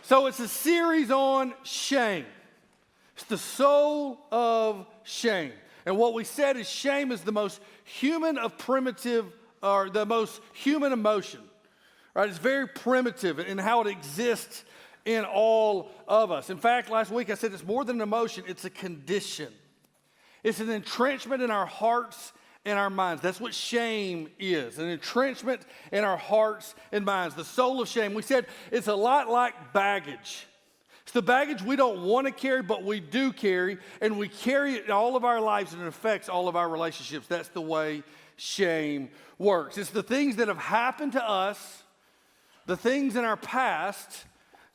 So it's a series on shame. It's the soul of shame. And what we said is shame is the most human of primitive, or the most human emotion. Right? It's very primitive in how it exists in all of us. In fact, last week I said it's more than an emotion, it's a condition. It's an entrenchment in our hearts and our minds. That's what shame is, an entrenchment in our hearts and minds. The soul of shame. We said it's a lot like baggage. It's the baggage we don't want to carry, but we do carry, and we carry it in all of our lives, and it affects all of our relationships. That's the way shame works. It's the things that have happened to us, the things in our past,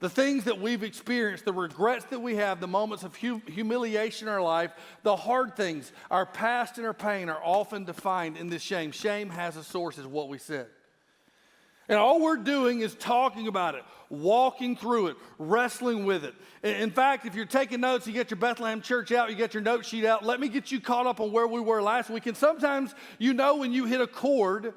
the things that we've experienced, the regrets that we have, the moments of humiliation in our life, the hard things, our past and our pain are often defined in this shame. Shame has a source, is what we said. And all we're doing is talking about it, walking through it, wrestling with it. In fact, if you're taking notes, you get your Bethlehem Church out, you get your note sheet out, let me get you caught up on where we were last week. And sometimes you know when you hit a chord.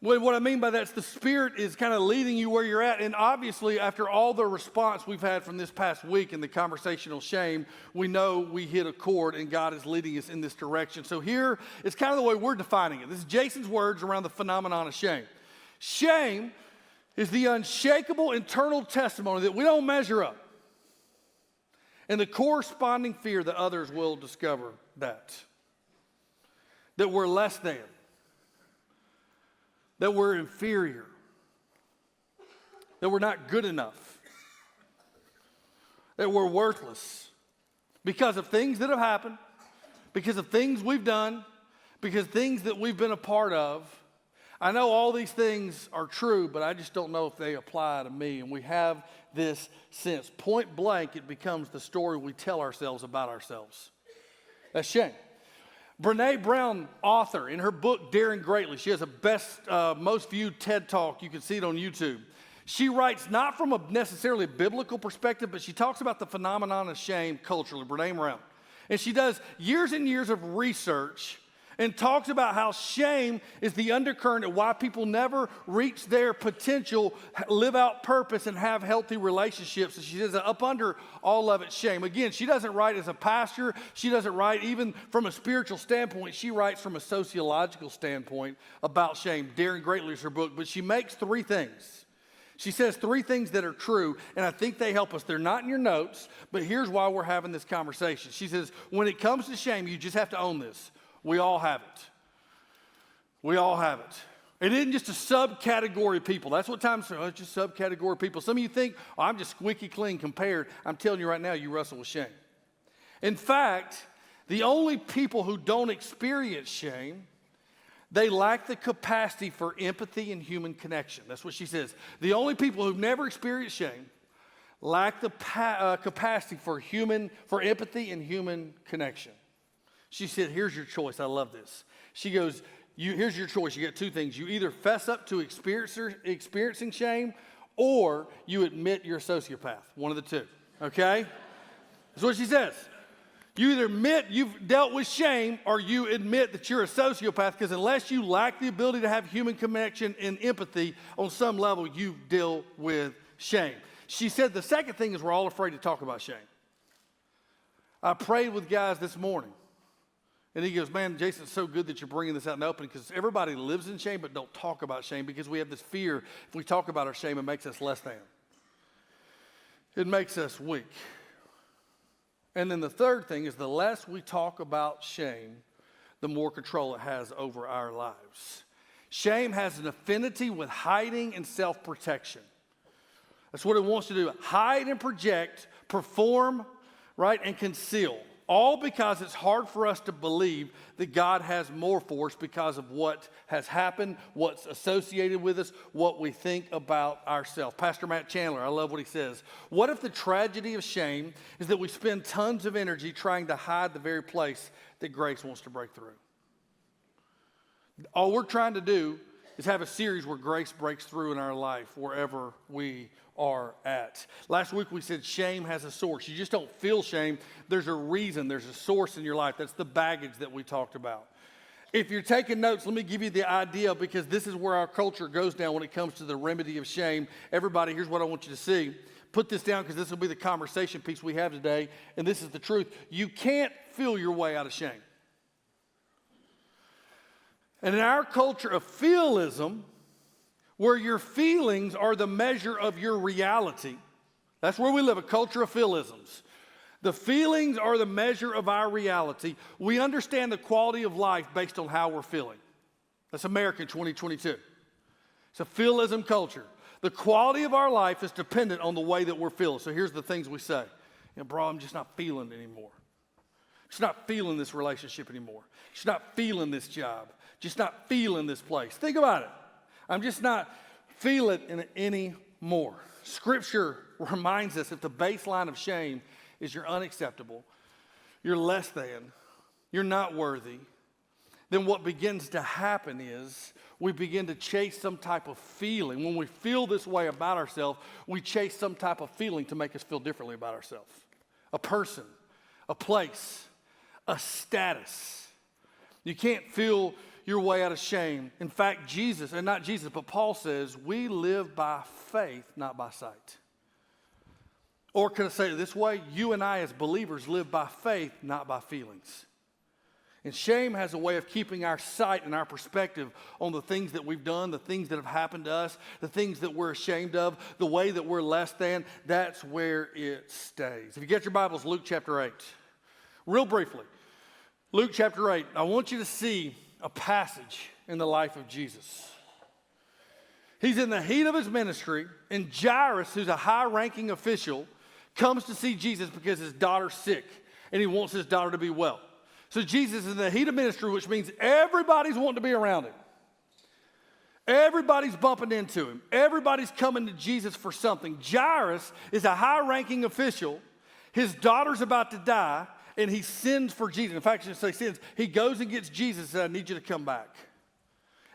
What I mean by that is the Spirit is kind of leading you where you're at. And obviously, after all the response we've had from this past week in the conversational shame, we know we hit a chord and God is leading us in this direction. So here is kind of the way we're defining it. This is Jason's words around the phenomenon of shame. Shame is the unshakable internal testimony that we don't measure up, and the corresponding fear that others will discover that we're less than, that we're inferior, that we're not good enough, that we're worthless because of things that have happened, because of things we've done, because of things that we've been a part of. I know all these things are true, but I just don't know if they apply to me. And we have this sense. Point blank, it becomes the story we tell ourselves about ourselves. That's shame. Brene Brown, author, in her book, Daring Greatly, she has a most viewed TED Talk. You can see it on YouTube. She writes not from a necessarily biblical perspective, but she talks about the phenomenon of shame culturally, Brene Brown. And she does years and years of research and talks about how shame is the undercurrent of why people never reach their potential, live out purpose, and have healthy relationships. And she says that up under all of it, shame. Again, she doesn't write as a pastor. She doesn't write even from a spiritual standpoint. She writes from a sociological standpoint about shame. Daring Greatly is her book, but she makes three things. She says three things that are true, and I think they help us. They're not in your notes, but here's why we're having this conversation. She says, when it comes to shame, you just have to own this. We all have it. We all have it. It isn't just a subcategory of people. That's what times it's just subcategory of people. Some of you think, oh, I'm just squeaky clean compared. I'm telling you right now, you wrestle with shame. In fact, the only people who don't experience shame, they lack the capacity for empathy and human connection. That's what she says. The only people who've never experienced shame lack the capacity for empathy and human connection. She said, here's your choice. I love this. She goes, here's your choice. You get two things. You either fess up to experiencing shame, or you admit you're a sociopath. One of the two, okay? That's what she says. You either admit you've dealt with shame, or you admit that you're a sociopath, because unless you lack the ability to have human connection and empathy on some level, you deal with shame. She said the second thing is we're all afraid to talk about shame. I prayed with guys this morning. And he goes, man, Jason, it's so good that you're bringing this out in the open, because everybody lives in shame but don't talk about shame, because we have this fear if we talk about our shame, it makes us less than. It makes us weak. And then the third thing is the less we talk about shame, the more control it has over our lives. Shame has an affinity with hiding and self-protection. That's what it wants to do. Hide and project, perform, right, and conceal. All because it's hard for us to believe that God has more for us because of what has happened, what's associated with us, what we think about ourselves. Pastor Matt Chandler, I love what he says. What if the tragedy of shame is that we spend tons of energy trying to hide the very place that grace wants to break through? All we're trying to do is have a series where grace breaks through in our life wherever we are at. Last week we said shame has a source. You just don't feel shame. There's a reason. There's a source in your life. That's the baggage that we talked about. If you're taking notes, let me give you the idea, because this is where our culture goes down when it comes to the remedy of shame. Everybody, here's what I want you to see. put this down because this will be the conversation piece we have today, and this is the truth. You can't feel your way out of shame. And in our culture of feelism, where your feelings are the measure of your reality, that's where we live, a culture of feelisms. The feelings are the measure of our reality. We understand the quality of life based on how we're feeling. That's American 2022. It's a feelism culture. The quality of our life is dependent on the way that we're feeling. So here's the things we say. Bro, I'm just not feeling it anymore. Just not feeling this relationship anymore. Just not feeling this job. Just not feeling this place. Think about it. I'm just not feeling it anymore. Scripture reminds us that the baseline of shame is you're unacceptable, you're less than, you're not worthy. Then what begins to happen is we begin to chase some type of feeling. When we feel this way about ourselves, we chase some type of feeling to make us feel differently about ourselves. A person, a place, a status. You can't feel your way out of shame. In fact, Jesus, and not Jesus, but Paul says, we live by faith, not by sight. Or could I say it this way? You and I as believers live by faith, not by feelings. And shame has a way of keeping our sight and our perspective on the things that we've done, the things that have happened to us, the things that we're ashamed of, the way that we're less than. That's where it stays. If you get your Bibles, Luke chapter 8. Real briefly, Luke chapter 8, I want you to see a passage in the life of Jesus. He's in the heat of his ministry, and Jairus, who's a high-ranking official, comes to see Jesus because his daughter's sick, and he wants his daughter to be well. So Jesus is in the heat of ministry, which means everybody's wanting to be around him. Everybody's bumping into him. Everybody's coming to Jesus for something. Jairus is a high-ranking official. His daughter's about to die, and he sends for Jesus. In fact, I should say sins. He goes and gets Jesus and says, I need you to come back.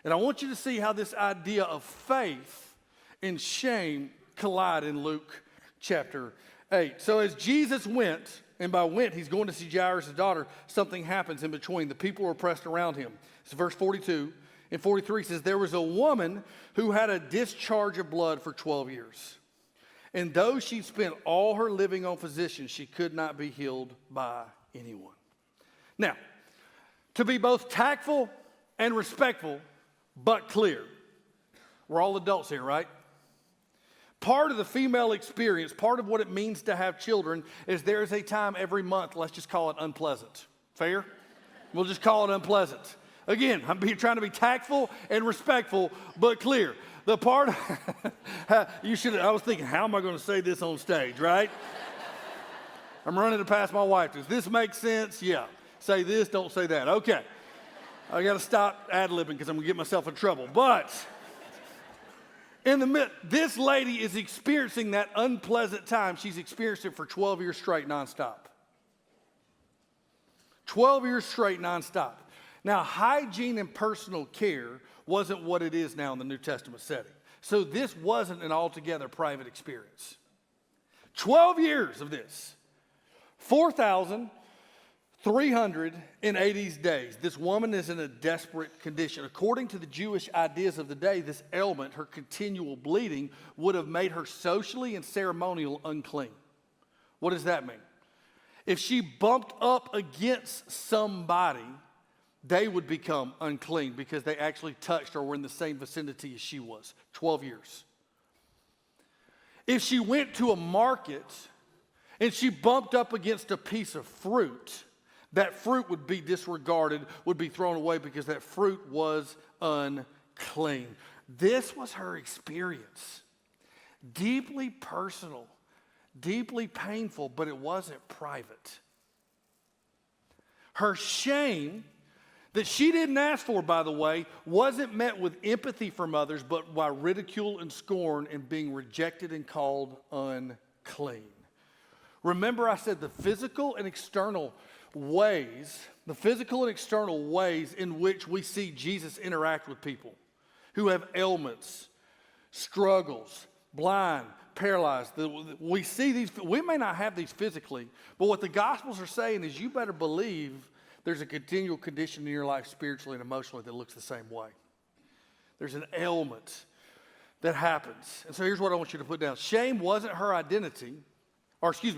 And I want you to see how this idea of faith and shame collide in Luke chapter 8. So as Jesus went, and by went, he's going to see Jairus' daughter, something happens in between. The people are pressed around him. It's verse 42. And 43 says, there was a woman who had a discharge of blood for 12 years. And though she spent all her living on physicians, she could not be healed by anyone. Now, to be both tactful and respectful, but clear. We're all adults here, right? Part of the female experience, part of what it means to have children is there is a time every month, let's just call it unpleasant. Fair? We'll just call it unpleasant. Again, I'm trying to be tactful and respectful, but clear. The part, I was thinking, how am I going to say this on stage, right? I'm running it past my wife. Does this make sense? Yeah. Say this, don't say that. Okay. I got to stop ad-libbing because I'm going to get myself in trouble. But this lady is experiencing that unpleasant time. She's experienced it for 12 years straight, nonstop. 12 years straight, nonstop. Now, hygiene and personal care wasn't what it is now in the New Testament setting. So this wasn't an altogether private experience. 12 years of this. 4,380 days. This woman is in a desperate condition. According to the Jewish ideas of the day, this ailment, her continual bleeding, would have made her socially and ceremonially unclean. What does that mean? If she bumped up against somebody, they would become unclean because they actually touched or were in the same vicinity as she was. 12 years. If she went to a market and she bumped up against a piece of fruit, that fruit would be disregarded, would be thrown away because that fruit was unclean. This was her experience. Deeply personal, deeply painful, but it wasn't private. Her shame, that she didn't ask for, by the way, wasn't met with empathy from others, but by ridicule and scorn and being rejected and called unclean. Remember, I said the physical and external ways in which we see Jesus interact with people who have ailments, struggles, blind, paralyzed. We see these, we may not have these physically, but what the Gospels are saying is you better believe there's a continual condition in your life spiritually and emotionally that looks the same way. There's an ailment that happens. And so here's what I want you to put down. Shame wasn't her identity.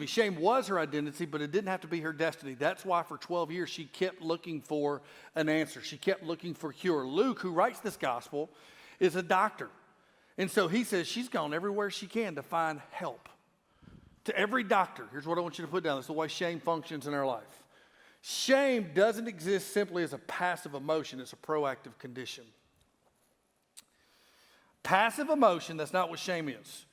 Shame was her identity, but it didn't have to be her destiny. That's why for 12 years she kept looking for an answer. She kept looking for cure. Luke, who writes this gospel, is a doctor. And so he says she's gone everywhere she can to find help. To every doctor, here's what I want you to put down. This is the way shame functions in our life. Shame doesn't exist simply as a passive emotion. It's a proactive condition. Passive emotion, that's not what shame is.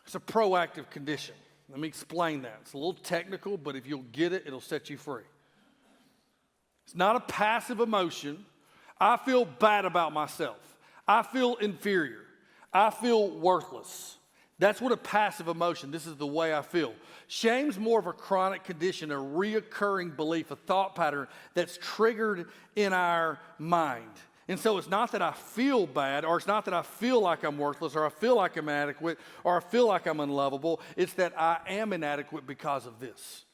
It's a proactive condition. Let me explain that. It's a little technical, but if you'll get it, it'll set you free. It's not a passive emotion. I feel bad about myself. I feel inferior. I feel worthless. That's what a passive emotion, this is the way I feel. Shame's more of a chronic condition, a reoccurring belief, a thought pattern that's triggered in our mind. And so it's not that I feel bad, or it's not that I feel like I'm worthless, or I feel like I'm inadequate, or I feel like I'm unlovable. It's that I am inadequate because of this.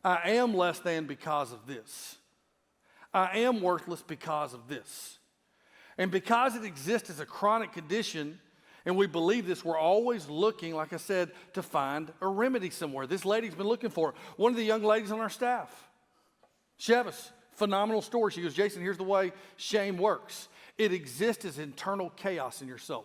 I am less than because of this. I am worthless because of this. And because it exists as a chronic condition, and we believe this, we're always looking, like I said, to find a remedy somewhere. This lady's been looking for it. One of the young ladies on our staff, Chevis, phenomenal story. She goes, Jason, here's the way shame works. It exists as internal chaos in your soul.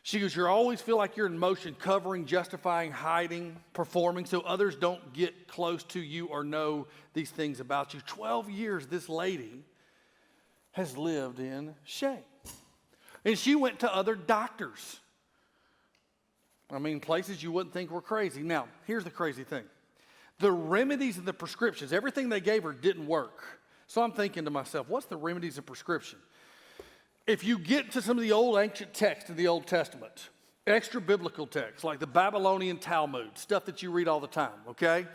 She goes, you always feel like you're in motion, covering, justifying, hiding, performing, so others don't get close to you or know these things about you. 12 years this lady has lived in shame. And she went to other doctors. I mean, places you wouldn't think were crazy. Now, here's the crazy thing. The remedies and the prescriptions, everything they gave her didn't work. So I'm thinking to myself, what's the remedies and prescription? If you get to some of the old ancient texts in the Old Testament, extra biblical texts like the Babylonian Talmud, stuff that you read all the time, okay?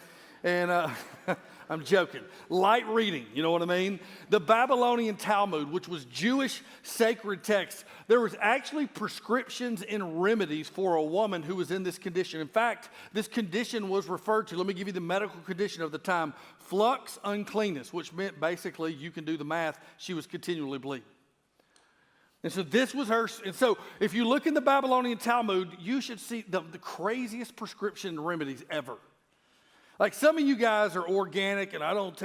And I'm joking. Light reading, you know what I mean? The Babylonian Talmud, which was Jewish sacred text, there was actually prescriptions and remedies for a woman who was in this condition. In fact, this condition was referred to, let me give you the medical condition of the time, flux uncleanness, which meant basically, you can do the math, she was continually bleeding. And so this was her, and so if you look in the Babylonian Talmud, you should see the craziest prescription remedies ever. Like some of you guys are organic and I don't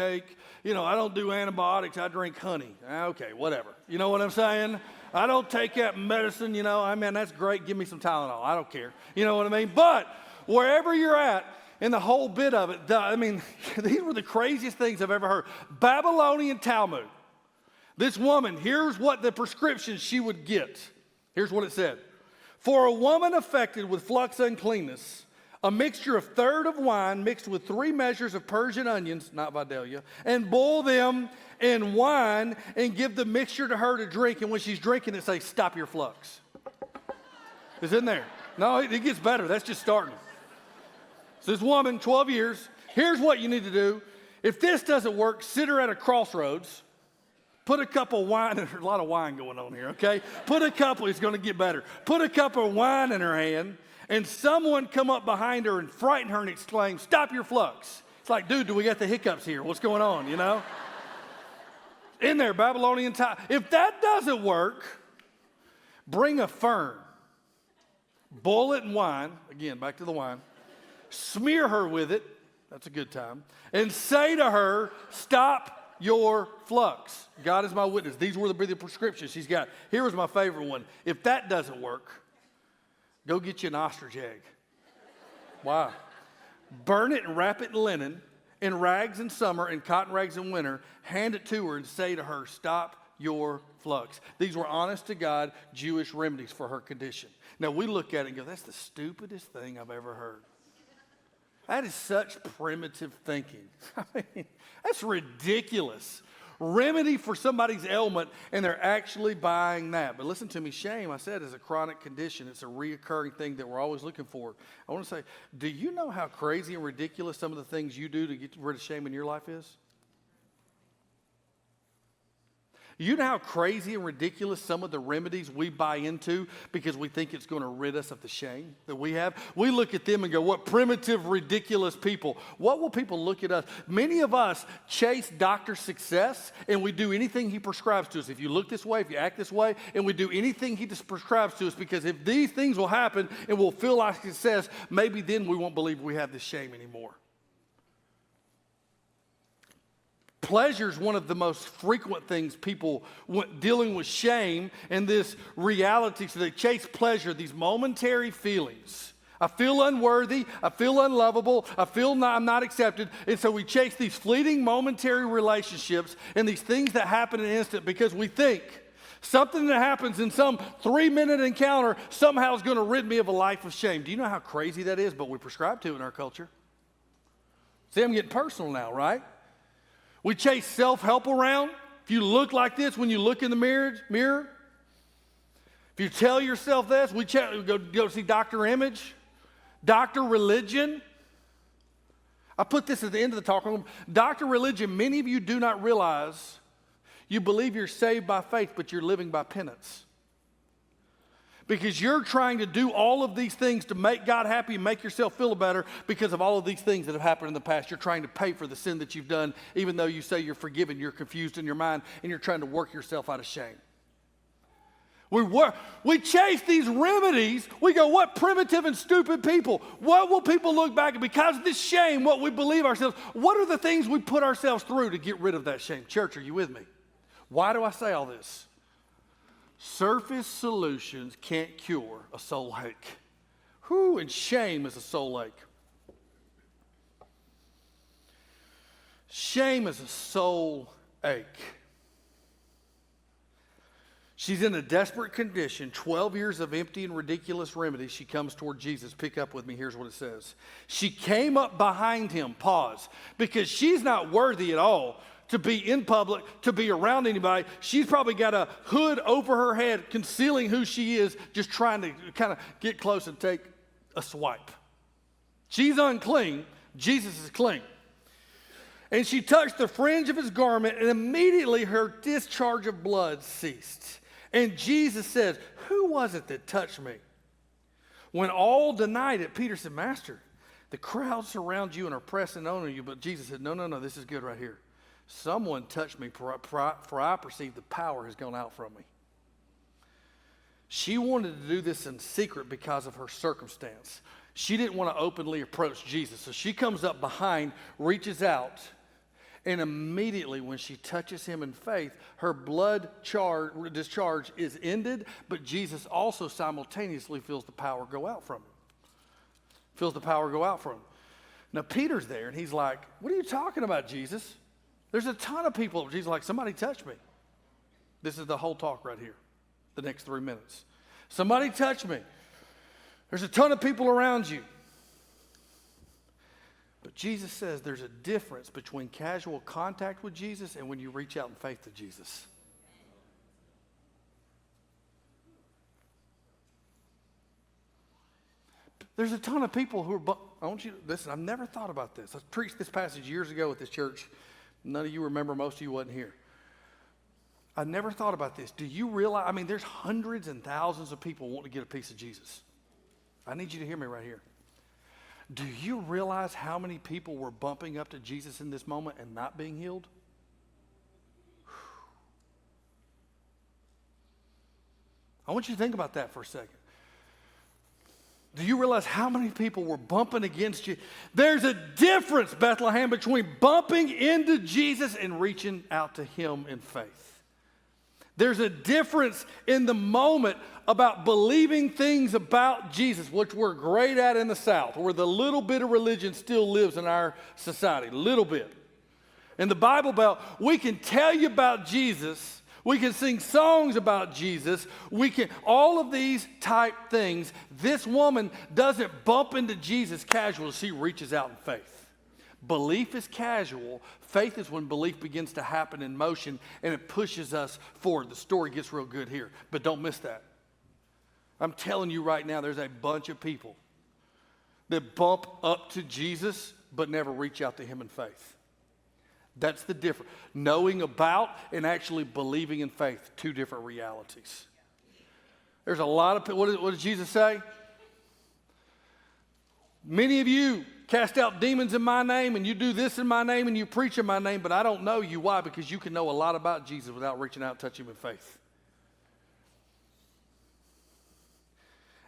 do antibiotics, I drink honey. Okay, whatever. You know what I'm saying? I don't take that medicine, that's great, give me some Tylenol, I don't care. You know what I mean? But wherever you're at, and the whole bit of it, these were the craziest things I've ever heard. Babylonian Talmud. This woman, here's what the prescription she would get. Here's what it said. For a woman affected with flux uncleanness, a mixture of third of wine mixed with 3 measures of Persian onions, not Vidalia, and boil them in wine and give the mixture to her to drink. And when she's drinking it, say, stop your flux. It's in there. No, it gets better. That's just starting. So this woman, 12 years, here's what you need to do. If this doesn't work, sit her at a crossroads. Put a cup of wine, there's a lot of wine going on here, okay? It's going to get better. Put a cup of wine in her hand, and someone come up behind her and frighten her and exclaim, stop your flux. It's like, dude, do we got the hiccups here? What's going on, In there, Babylonian time. If that doesn't work, bring a fern, boil it in wine, again, back to the wine, smear her with it, that's a good time, and say to her, stop your flux. God is my witness. These were the prescriptions she's got. Here was my favorite one. If that doesn't work, go get you an ostrich egg. Why? Burn it and wrap it in linen, in rags in summer, and cotton rags in winter. Hand it to her and say to her, stop your flux. These were honest to God Jewish remedies for her condition. Now we look at it and go, that's the stupidest thing I've ever heard. That is such primitive thinking. That's ridiculous. Remedy for somebody's ailment, and they're actually buying that. But listen to me, shame, I said, is a chronic condition. It's a reoccurring thing that we're always looking for. I want to say, do you know how crazy and ridiculous some of the things you do to get rid of shame in your life is? You know how crazy and ridiculous some of the remedies we buy into because we think it's going to rid us of the shame that we have? We look at them and go, what primitive, ridiculous people. What will people look at us? Many of us chase Dr. Success and we do anything he prescribes to us. If you look this way, if you act this way, and we do anything he just prescribes to us because if these things will happen and we'll feel like success, maybe then we won't believe we have this shame anymore. Pleasure is one of the most frequent things people dealing with shame and this reality. So they chase pleasure, these momentary feelings. I feel unworthy. I feel unlovable. I feel I'm not accepted. And so we chase these fleeting momentary relationships and these things that happen in an instant because we think something that happens in some 3-minute encounter somehow is going to rid me of a life of shame. Do you know how crazy that is? But we prescribe to it in our culture. See, I'm getting personal now, right? We chase self-help around. If you look like this when you look in the mirror, if you tell yourself this, we go see Dr. Image, Dr. Religion. I put this at the end of the talk. Dr. Religion, many of you do not realize you believe you're saved by faith, but you're living by penance. Because you're trying to do all of these things to make God happy and make yourself feel better because of all of these things that have happened in the past. You're trying to pay for the sin that you've done, even though you say you're forgiven. You're confused in your mind, and you're trying to work yourself out of shame. We chase these remedies. We go, what primitive and stupid people. What will people look back at? Because of this shame, what we believe ourselves, what are the things we put ourselves through to get rid of that shame? Church, are you with me? Why do I say all this? Surface solutions can't cure a soul ache. Whew, and shame is a soul ache. Shame is a soul ache. She's in a desperate condition, 12 years of empty and ridiculous remedies. She comes toward Jesus. Pick up with me. Here's what it says. She came up behind him, pause, because she's not worthy at all to be in public, to be around anybody. She's probably got a hood over her head, concealing who she is, just trying to kind of get close and take a swipe. She's unclean. Jesus is clean. And she touched the fringe of his garment, and immediately her discharge of blood ceased. And Jesus says, who was it that touched me? When all denied it, Peter said, Master, the crowd surround you and are pressing on you. But Jesus said, no, this is good right here. Someone touched me, for I perceive the power has gone out from me. She wanted to do this in secret because of her circumstance. She didn't want to openly approach Jesus. So she comes up behind, reaches out, and immediately when she touches him in faith, her blood discharge is ended, but Jesus also simultaneously feels the power go out from him. Feels the power go out from him. Now Peter's there, and he's like, what are you talking about, Jesus? There's a ton of people. Jesus is like, somebody touched me. This is the whole talk right here, the next 3 minutes. Somebody touched me. There's a ton of people around you. But Jesus says there's a difference between casual contact with Jesus and when you reach out in faith to Jesus. There's a ton of people who are, I want you to listen, I've never thought about this. I preached this passage years ago at this church. None of you remember, most of you wasn't here. I never thought about this. Do you realize, there's hundreds and thousands of people wanting to get a piece of Jesus. I need you to hear me right here. Do you realize how many people were bumping up to Jesus in this moment and not being healed? I want you to think about that for a second. Do you realize how many people were bumping against you? There's a difference, Bethlehem, between bumping into Jesus and reaching out to him in faith. There's a difference in the moment about believing things about Jesus, which we're great at in the South, where the little bit of religion still lives in our society, little bit. In the Bible Belt, we can tell you about Jesus. We can sing songs about Jesus. We can, all of these type things. This woman doesn't bump into Jesus casual. She reaches out in faith. Belief is casual. Faith is when belief begins to happen in motion and it pushes us forward. The story gets real good here, but don't miss that. I'm telling you right now, there's a bunch of people that bump up to Jesus but never reach out to him in faith. That's the difference. Knowing about and actually believing in faith, two different realities. There's a lot of, what did Jesus say? Many of you cast out demons in my name, and you do this in my name, and you preach in my name, but I don't know you. Why? Because you can know a lot about Jesus without reaching out and touching him in faith.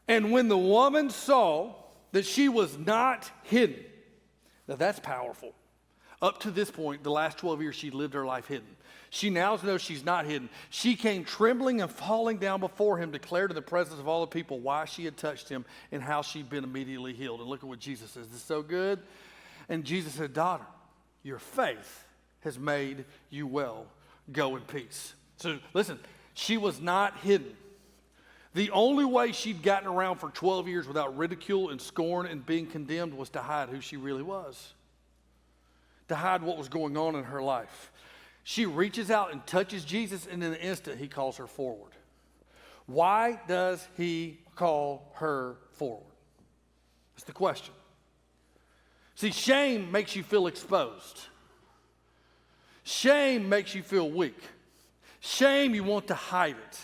And when the woman saw that she was not hidden, now that's powerful. Up to this point, the last 12 years, she lived her life hidden. She now knows she's not hidden. She came trembling and falling down before him, declared in the presence of all the people why she had touched him and how she'd been immediately healed. And look at what Jesus says. This is so good. And Jesus said, daughter, your faith has made you well. Go in peace. So listen, she was not hidden. The only way she'd gotten around for 12 years without ridicule and scorn and being condemned was to hide who she really was, to hide what was going on in her life. She reaches out and touches Jesus, and in an instant, he calls her forward. Why does he call her forward? That's the question. See, shame makes you feel exposed. Shame makes you feel weak. Shame, you want to hide it.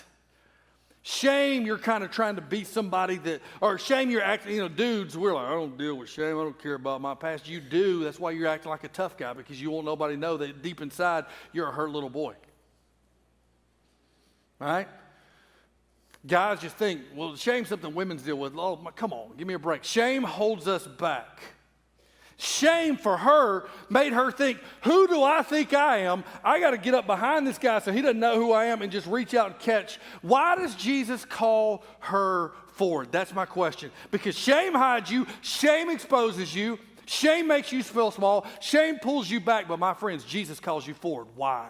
Shame, you're kind of trying to be somebody that, or shame, you're acting, dudes, we're like, I don't deal with shame. I don't care about my past. You do. That's why you're acting like a tough guy, because you want nobody to know that deep inside you're a hurt little boy. All right? Guys just think, well, shame's something women deal with. Oh, come on, give me a break. Shame holds us back. Shame for her made her think, who do I think I am? I got to get up behind this guy so he doesn't know who I am and just reach out and catch. Why does Jesus call her forward? That's my question. Because shame hides you. Shame exposes you. Shame makes you feel small. Shame pulls you back. But my friends, Jesus calls you forward. Why?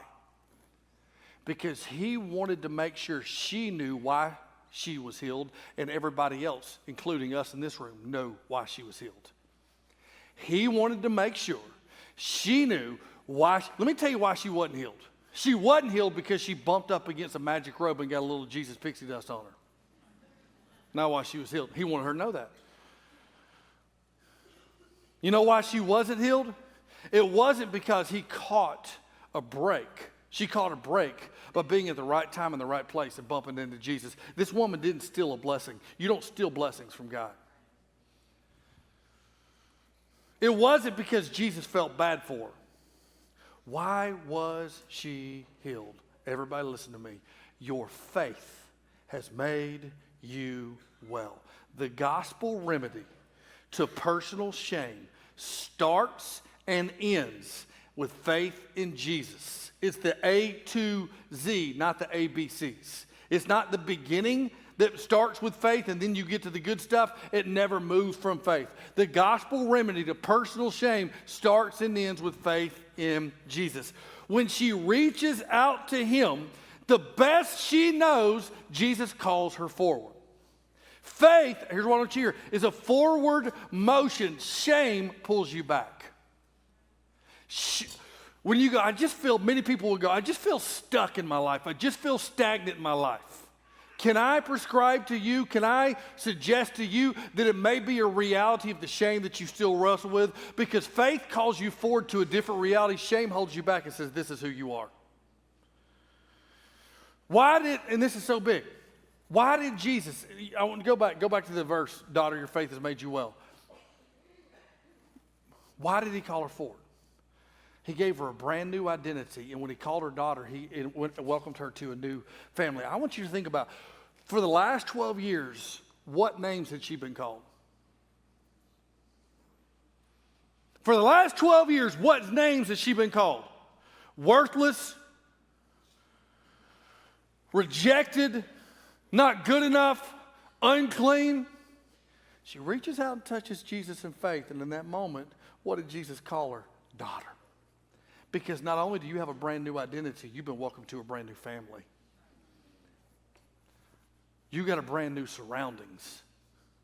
Because he wanted to make sure she knew why she was healed, and everybody else, including us in this room, know why she was healed. He wanted to make sure she knew why. Let me tell you why she wasn't healed. She wasn't healed because she bumped up against a magic robe and got a little Jesus pixie dust on her. Not why she was healed. He wanted her to know that. You know why she wasn't healed? It wasn't because he caught a break. She caught a break by being at the right time in the right place and bumping into Jesus. This woman didn't steal a blessing. You don't steal blessings from God. It wasn't because Jesus felt bad for her. Why was she healed? Everybody listen to me. Your faith has made you well. The gospel remedy to personal shame starts and ends with faith in Jesus. It's the A to Z, not the ABCs. It's not the beginning that starts with faith and then you get to the good stuff. It never moves from faith. The gospel remedy to personal shame starts and ends with faith in Jesus. When she reaches out to him, the best she knows, Jesus calls her forward. Faith, here's what I want you to hear, is a forward motion. Shame pulls you back. When you go, many people will go, I just feel stuck in my life. I just feel stagnant in my life. Can I prescribe to you, can I suggest to you that it may be a reality of the shame that you still wrestle with? Because faith calls you forward to a different reality. Shame holds you back and says, this is who you are. And this is so big, why did Jesus, I want to go back to the verse, daughter, your faith has made you well. Why did he call her forward? He gave her a brand new identity, and when he called her daughter, he welcomed her to a new family. I want you to think about, for the last 12 years, what names had she been called? For the last 12 years, what names has she been called? Worthless, rejected, not good enough, unclean. She reaches out and touches Jesus in faith, and in that moment, what did Jesus call her? Daughter. Because not only do you have a brand new identity, you've been welcomed to a brand new family. You got a brand new surroundings.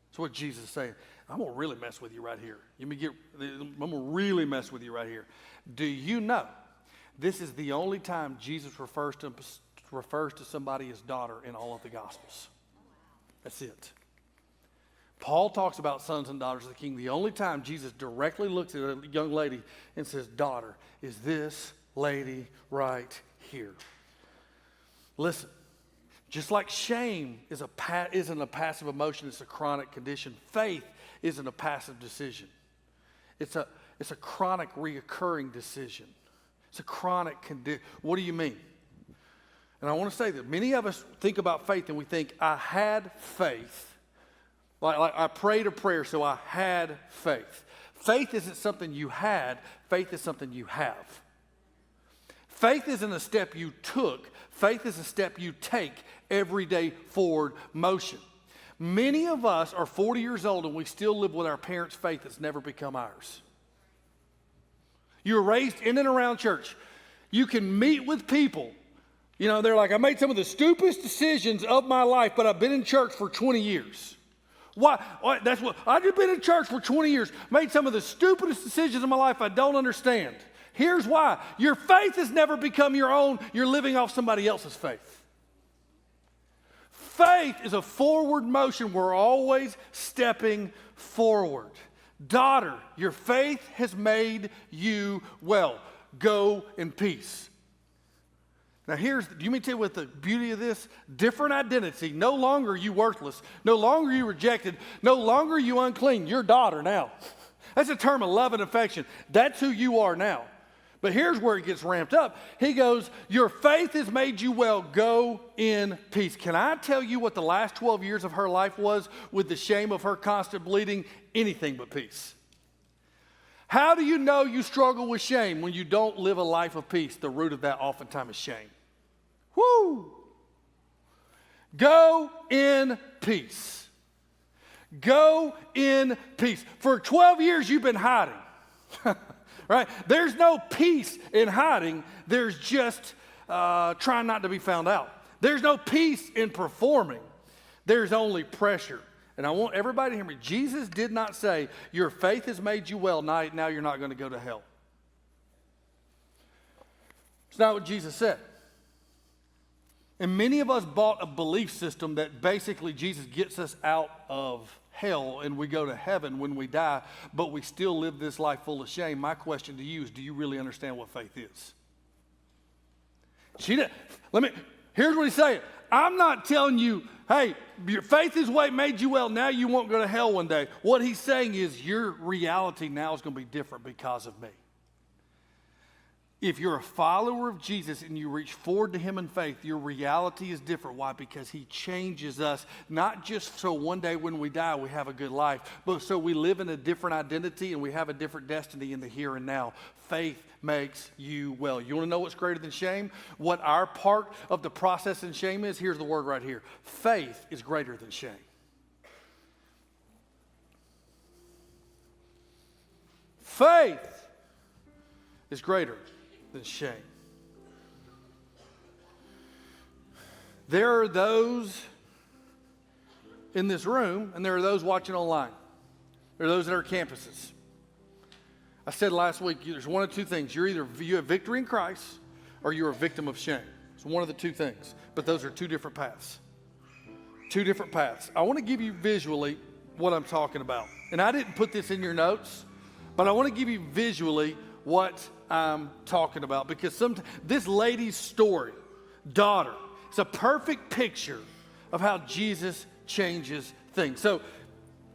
That's what Jesus is saying. I'm going to really mess with you right here. I'm going to really mess with you right here. Do you know this is the only time Jesus refers to somebody as daughter in all of the Gospels? That's it. Paul talks about sons and daughters of the king. The only time Jesus directly looks at a young lady and says, daughter, is this lady right here. Listen, just like shame isn't a passive emotion, it's a chronic condition. Faith isn't a passive decision. It's a chronic, reoccurring decision. It's a chronic condition. What do you mean? And I want to say that many of us think about faith and we think, I had faith. Like I prayed a prayer, so I had faith. Faith isn't something you had. Faith is something you have. Faith isn't a step you took. Faith is a step you take every day forward motion. Many of us are 40 years old and we still live with our parents' faith that's never become ours. You were raised in and around church. You can meet with people. You know, they're like, I made some of the stupidest decisions of my life, but I've been in church for 20 years. Why? That's what I've just been in church for 20 years, made some of the stupidest decisions of my life I don't understand. Here's why. Your faith has never become your own. You're living off somebody else's faith. Faith is a forward motion. We're always stepping forward. Daughter, your faith has made you well. Go in peace. Now do you mean to tell you what the beauty of this? Different identity. No longer are you worthless. No longer are you rejected. No longer are you unclean. You're daughter now. That's a term of love and affection. That's who you are now. But here's where it gets ramped up. He goes, your faith has made you well. Go in peace. Can I tell you what the last 12 years of her life was with the shame of her constant bleeding? Anything but peace. How do you know you struggle with shame when you don't live a life of peace? The root of that oftentimes is shame. Woo! Go in peace. Go in peace. For 12 years you've been hiding. Right? There's no peace in hiding. There's just trying not to be found out. There's no peace in performing. There's only pressure. And I want everybody to hear me. Jesus did not say, your faith has made you well, now you're not going to go to hell. It's not what Jesus said. And many of us bought a belief system that basically Jesus gets us out of hell and we go to heaven when we die, but we still live this life full of shame. My question to you is, do you really understand what faith is? Here's what he's saying. I'm not telling you, hey, your faith is what made you well, now you won't go to hell one day. What he's saying is your reality now is going to be different because of me. If you're a follower of Jesus and you reach forward to him in faith, your reality is different. Why? Because he changes us, not just so one day when we die we have a good life, but so we live in a different identity and we have a different destiny in the here and now. Faith makes you well. You want to know what's greater than shame? What our part of the process in shame is? Here's the word right here. Faith is greater than shame. Faith is greater than shame. There are those in this room, and there are those watching online. There are those at our campuses. I said last week, there's one of two things. You have victory in Christ, or you're a victim of shame. It's one of the two things. But those are two different paths. Two different paths. I want to give you visually what I'm talking about. And I didn't put this in your notes, but I want to give you visually what I'm talking about, because this lady's story, daughter, it's a perfect picture of how Jesus changes things. So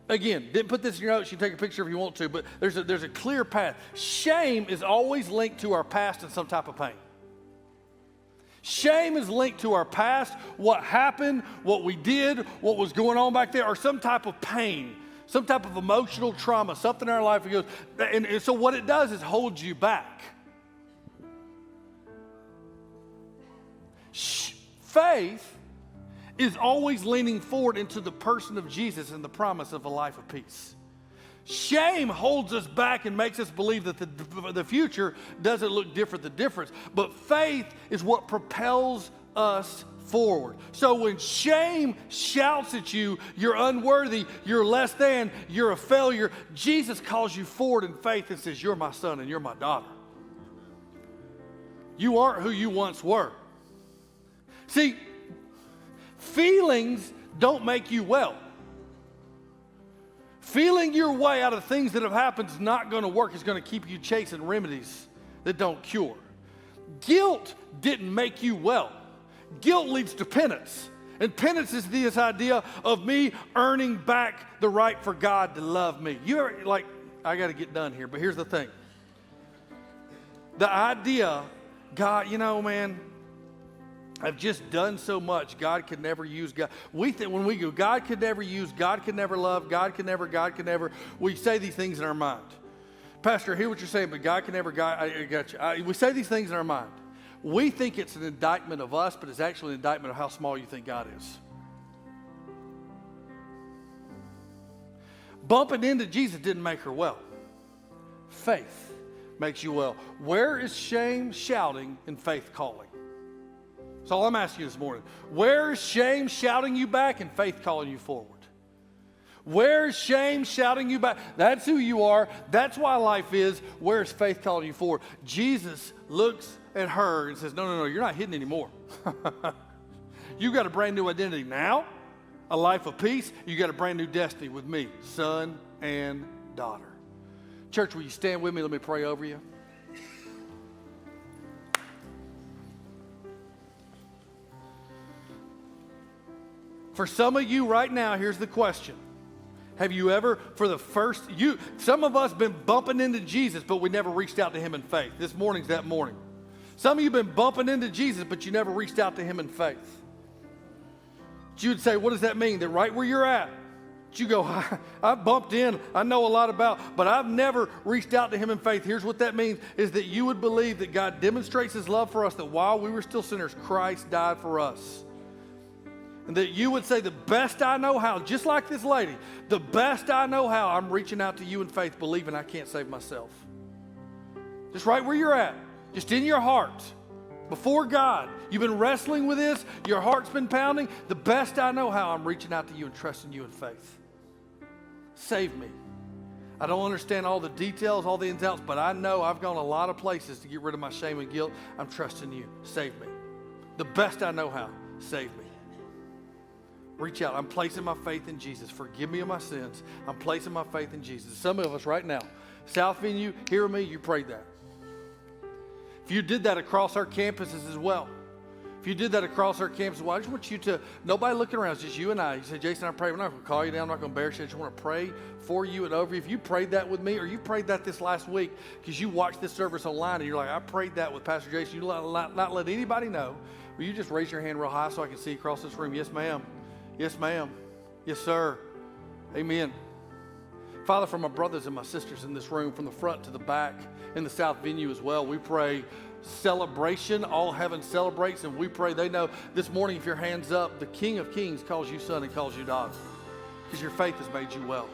again, didn't put this in your notes. You can take a picture if you want to, but there's a clear path. Shame is always linked to our past and some type of pain. Shame is linked to our past, what happened, what we did, what was going on back there, or some type of pain, some type of emotional trauma, something in our life. And so what it does is holds you back. Faith is always leaning forward into the person of Jesus and the promise of a life of peace. Shame holds us back and makes us believe that the future doesn't look different than difference. But faith is what propels us forward. So when shame shouts at you, you're unworthy, you're less than, you're a failure, Jesus calls you forward in faith and says, you're my son and you're my daughter. You aren't who you once were. See, feelings don't make you well. Feeling your way out of things that have happened is not going to work. It's going to keep you chasing remedies that don't cure. Guilt didn't make you well. Guilt leads to penance. And penance is this idea of me earning back the right for God to love me. I got to get done here, but here's the thing. The idea, God, man, I've just done so much. God could never use God. We think when we go, God could never use, God could never love, God could never. We say these things in our mind. Pastor, I hear what you're saying, but God can never, I got you. We say these things in our mind. We think it's an indictment of us, but it's actually an indictment of how small you think God is. Bumping into Jesus didn't make her well. Faith makes you well. Where is shame shouting and faith calling? That's all I'm asking you this morning. Where is shame shouting you back and faith calling you forward? Where is shame shouting you back? That's who you are. That's why life is. Where is faith calling you forward? Jesus looks at her and says, no, you're not hidden anymore. You got a brand new identity now, a life of peace. You got a brand new destiny with me, son and daughter. Church, will you stand with me? Let me pray over you. For some of you right now, here's the question. Have you ever, some of us been bumping into Jesus, but we never reached out to him in faith. This morning's that morning. Some of you been bumping into Jesus, but you never reached out to him in faith. You would say, what does that mean? That right where you're at, you go, I bumped in, I know a lot about, but I've never reached out to him in faith. Here's what that means, is that you would believe that God demonstrates his love for us, that while we were still sinners, Christ died for us. And that you would say, the best I know how, just like this lady, the best I know how, I'm reaching out to you in faith, believing I can't save myself. Just right where you're at, just in your heart, before God. You've been wrestling with this, your heart's been pounding. The best I know how, I'm reaching out to you and trusting you in faith. Save me. I don't understand all the details, all the ins and outs, but I know I've gone a lot of places to get rid of my shame and guilt. I'm trusting you. Save me. The best I know how, save me. Reach out. I'm placing my faith in Jesus. Forgive me of my sins. I'm placing my faith in Jesus. Some of us right now, South Venue, hear me, you prayed that. If you did that across our campuses as well, if you did that across our campus, well, I just want you to, nobody looking around, it's just you and I. You say, Jason, I pray. We're not going to call you down. I'm not going to embarrass you. I just want to pray for you and over you. If you prayed that with me, or you prayed that this last week because you watched this service online and you're like, I prayed that with Pastor Jason. You not let anybody know. Will you just raise your hand real high so I can see across this room? Yes, ma'am. Yes, ma'am. Yes, sir. Amen. Father, for my brothers and my sisters in this room, from the front to the back, in the South Venue as well, we pray celebration. All heaven celebrates, and we pray they know this morning, if your hand's up, the King of Kings calls you son and calls you daughter, because your faith has made you well.